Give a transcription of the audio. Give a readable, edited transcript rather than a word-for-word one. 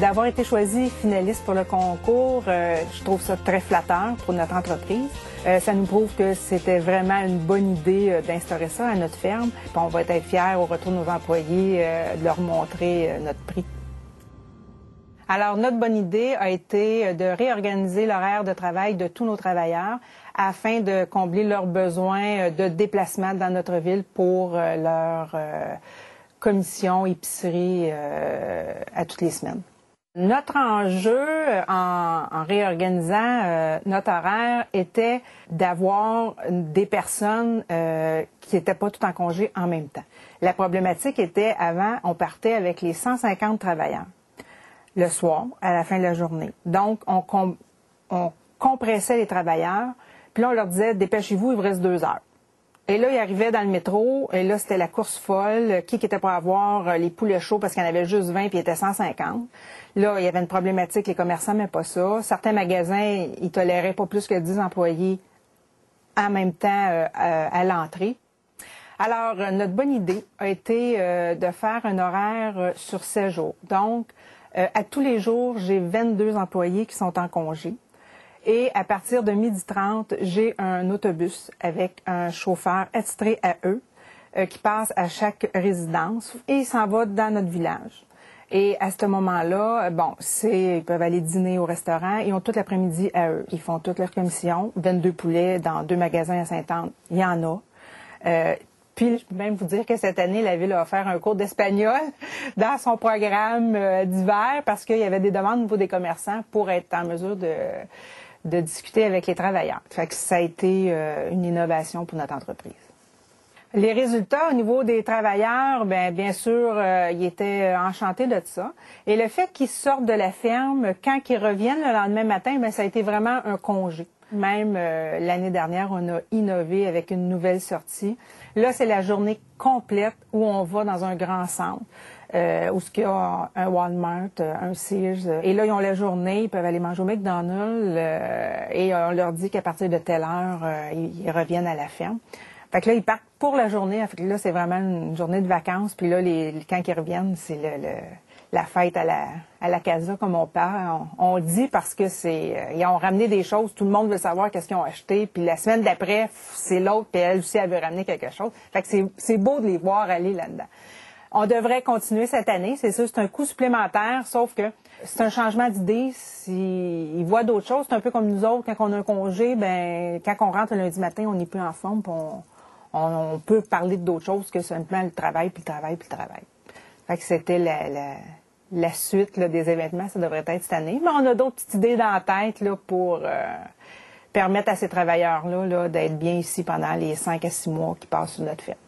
D'avoir été choisi finaliste pour le concours, je trouve ça très flatteur pour notre entreprise. Ça nous prouve que c'était vraiment une bonne idée d'instaurer ça à notre ferme. Puis on va être fiers au retour de nos employés de leur montrer notre prix. Alors, notre bonne idée a été de réorganiser l'horaire de travail de tous nos travailleurs afin de combler leurs besoins de déplacement dans notre ville pour leur commission, épicerie à toutes les semaines. Notre enjeu en réorganisant notre horaire était d'avoir des personnes qui n'étaient pas toutes en congé en même temps. La problématique était, avant, on partait avec les 150 travailleurs le soir, à la fin de la journée. Donc, on compressait les travailleurs, puis là, on leur disait « Dépêchez-vous, il vous reste 2 heures ». Et là, ils arrivaient dans le métro, et là, c'était la course folle. Qui était pour avoir les poulets chauds parce qu'il y en avait juste 20 puis il était 150. Là, il y avait une problématique, les commerçants n'aimaient pas ça. Certains magasins, ils toléraient pas plus que 10 employés en même temps à l'entrée. Alors, notre bonne idée a été de faire un horaire sur 7 jours. Donc, à tous les jours, j'ai 22 employés qui sont en congé. Et à partir de 12h30, j'ai un autobus avec un chauffeur attitré à eux qui passe à chaque résidence et il s'en va dans notre village. Et à ce moment-là, ils peuvent aller dîner au restaurant. Ils ont tout l'après-midi à eux. Ils font toute leur commission. 22 poulets dans 2 magasins à Sainte-Anne. Il y en a. Puis, je peux même vous dire que cette année, la Ville a offert un cours d'espagnol dans son programme d'hiver parce qu'il y avait des demandes au niveau des commerçants pour être en mesure de discuter avec les travailleurs. Fait que ça a été une innovation pour notre entreprise. Les résultats au niveau des travailleurs, bien sûr, ils étaient enchantés de ça. Et le fait qu'ils sortent de la ferme, quand ils reviennent le lendemain matin, ça a été vraiment un congé. Même l'année dernière, on a innové avec une nouvelle sortie. Là, c'est la journée complète où on va dans un grand centre, où il y a un Walmart, un Sears. Et là, ils ont la journée, ils peuvent aller manger au McDonald's et on leur dit qu'à partir de telle heure, ils reviennent à la ferme. Fait que là, ils partent pour la journée. Fait que là, c'est vraiment une journée de vacances. Puis là, quand ils reviennent, c'est la fête à la casa, comme on parle. On dit parce que ils ont ramené des choses. Tout le monde veut savoir qu'est-ce qu'ils ont acheté. Puis la semaine d'après, c'est l'autre. Puis elle aussi, elle veut ramener quelque chose. Fait que c'est beau de les voir aller là-dedans. On devrait continuer cette année. C'est sûr, c'est un coût supplémentaire, sauf que c'est un changement d'idée. S'ils voient d'autres choses, c'est un peu comme nous autres. Quand on a un congé, quand on rentre le lundi matin, on n'est plus en forme. Puis on peut parler d'autres choses que simplement le travail, puis le travail, puis le travail. Fait que c'était la suite des événements, ça devrait être cette année. Mais on a d'autres petites idées dans la tête pour permettre à ces travailleurs-là d'être bien ici pendant les 5 à 6 mois qui passent sur notre ferme.